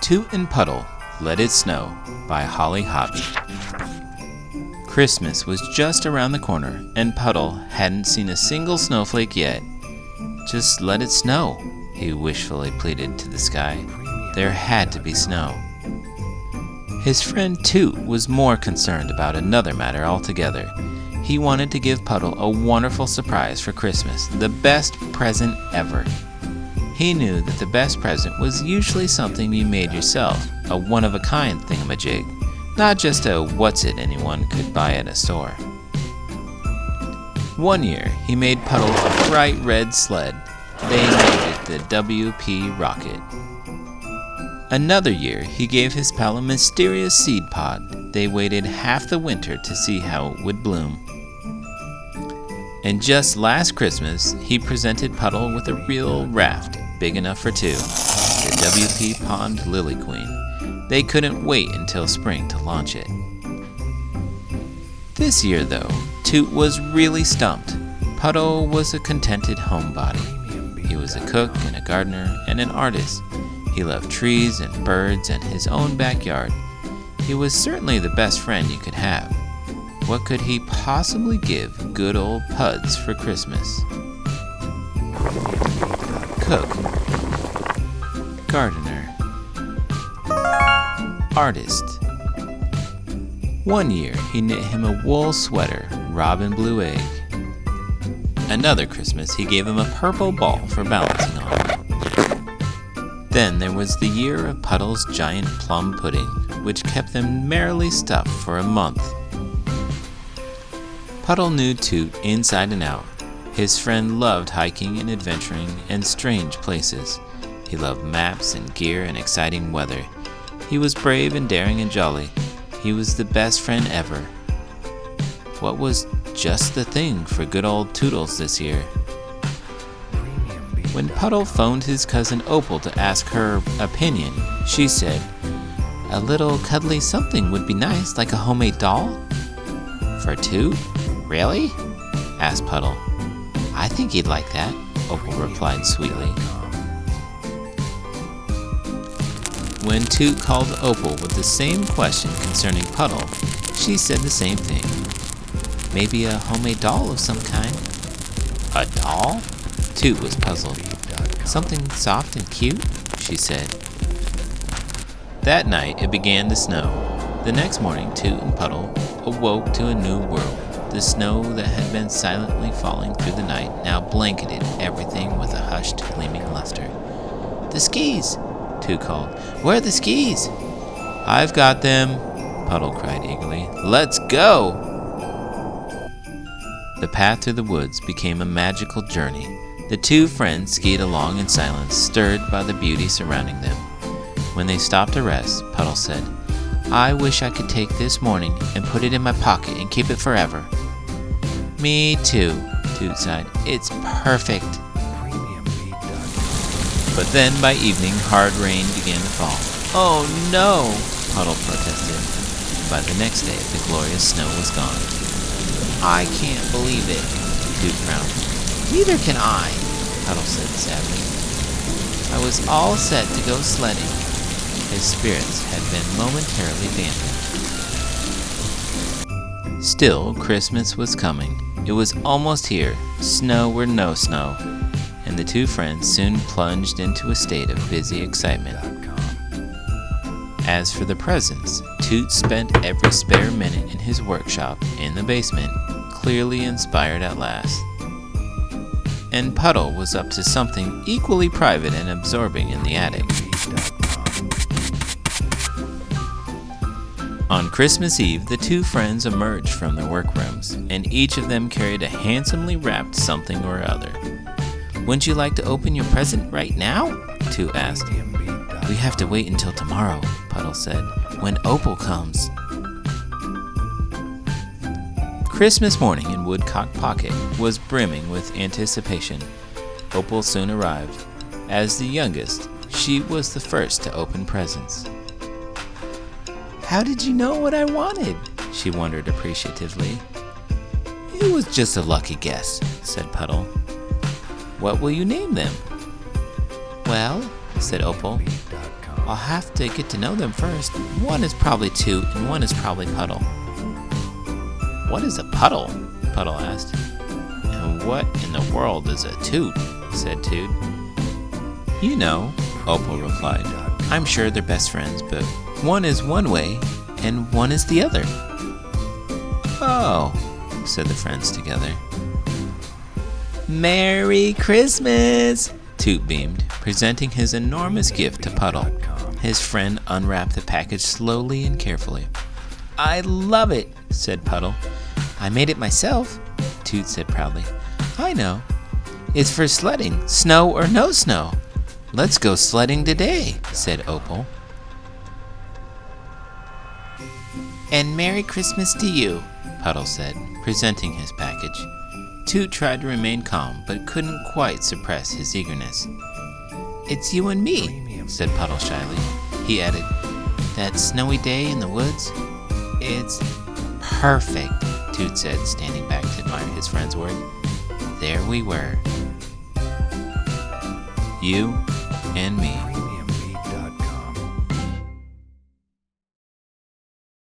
Toot and Puddle, Let It Snow by Holly Hobbie. Christmas was just around the corner, and Puddle hadn't seen a single snowflake yet. Just let it snow, he wishfully pleaded to the sky. There had to be snow. His friend Toot was more concerned about another matter altogether. He wanted to give Puddle a wonderful surprise for Christmas, the best present ever. He knew that the best present was usually something you made yourself, a one-of-a-kind thingamajig, not just a what's-it anyone could buy at a store. One year, he made Puddle a bright red sled. They named it the WP Rocket. Another year, he gave his pal a mysterious seed pod. They waited half the winter to see how it would bloom. And just last Christmas, he presented Puddle with a real raft, big enough for two, the WP Pond Lily Queen. They couldn't wait until spring to launch it. This year, though, Toot was really stumped. Puddle was a contented homebody. He was a cook and a gardener and an artist. He loved trees and birds and his own backyard. He was certainly the best friend you could have. What could he possibly give good old Puds for Christmas? Cook, gardener, artist. One year he knit him a wool sweater, robin blue egg. Another Christmas he gave him a purple ball for balancing on. Then there was the year of Puddle's giant plum pudding, which kept them merrily stuffed for a month. Puddle knew Toot inside and out. His friend loved hiking and adventuring and strange places. He loved maps and gear and exciting weather. He was brave and daring and jolly. He was the best friend ever. What was just the thing for good old Toodles this year? When Puddle phoned his cousin Opal to ask her opinion, she said, "A little cuddly something would be nice, like a homemade doll." "For Toot? Really?" asked Puddle. "I think he'd like that," Opal replied sweetly. When Toot called Opal with the same question concerning Puddle, she said the same thing. "Maybe a homemade doll of some kind." "A doll?" Toot was puzzled. "Something soft and cute," she said. That night it began to snow. The next morning Toot and Puddle awoke to a new world. The snow that had been silently falling through the night now blanketed everything with a hushed, gleaming luster. "The skis!" Toot called. "Where are the skis?" "I've got them," Puddle cried eagerly. "Let's go!" The path through the woods became a magical journey. The two friends skied along in silence, stirred by the beauty surrounding them. When they stopped to rest, Puddle said, "I wish I could take this morning and put it in my pocket and keep it forever." "Me too," Toot sighed. "It's perfect." But then by evening, hard rain began to fall. "Oh no," Puddle protested. By the next day, the glorious snow was gone. "I can't believe it," Toot frowned. "Neither can I," Puddle said sadly. "I was all set to go sledding." His spirits had been momentarily dampened. Still, Christmas was coming. It was almost here, snow or no snow, and the two friends soon plunged into a state of busy excitement. As for the presents, Toot spent every spare minute in his workshop in the basement, clearly inspired at last. And Puddle was up to something equally private and absorbing in the attic. On Christmas Eve, the two friends emerged from their workrooms, and each of them carried a handsomely wrapped something or other. "Wouldn't you like to open your present right now?" Toot asked. "We have to wait until tomorrow," Puddle said, "when Opal comes." Christmas morning in Woodcock Pocket was brimming with anticipation. Opal soon arrived. As the youngest, she was the first to open presents. "How did you know what I wanted?" she wondered appreciatively. "It was just a lucky guess," said Puddle. "What will you name them?" "Well," said Opal, I'll have to get to know them first. One is probably Toot, and one is probably Puddle. What is a puddle? Puddle asked. And what in the world is a toot? Said Toot. You know, Opal replied. I'm sure they're best friends, but one is one way, and one is the other. Oh, said the friends together. Merry Christmas! Toot beamed, presenting his enormous gift to Puddle. His friend unwrapped the package slowly and carefully. I love it, said Puddle. I made it myself, Toot said proudly. I know. It's for sledding, snow or no snow. Let's go sledding today, said Opal. And Merry Christmas to you, Puddle said, presenting his package. Toot tried to remain calm, but couldn't quite suppress his eagerness. It's you and me, said Puddle shyly. He added, that snowy day in the woods? It's perfect, Toot said, standing back to admire his friend's work. There we were. You and me.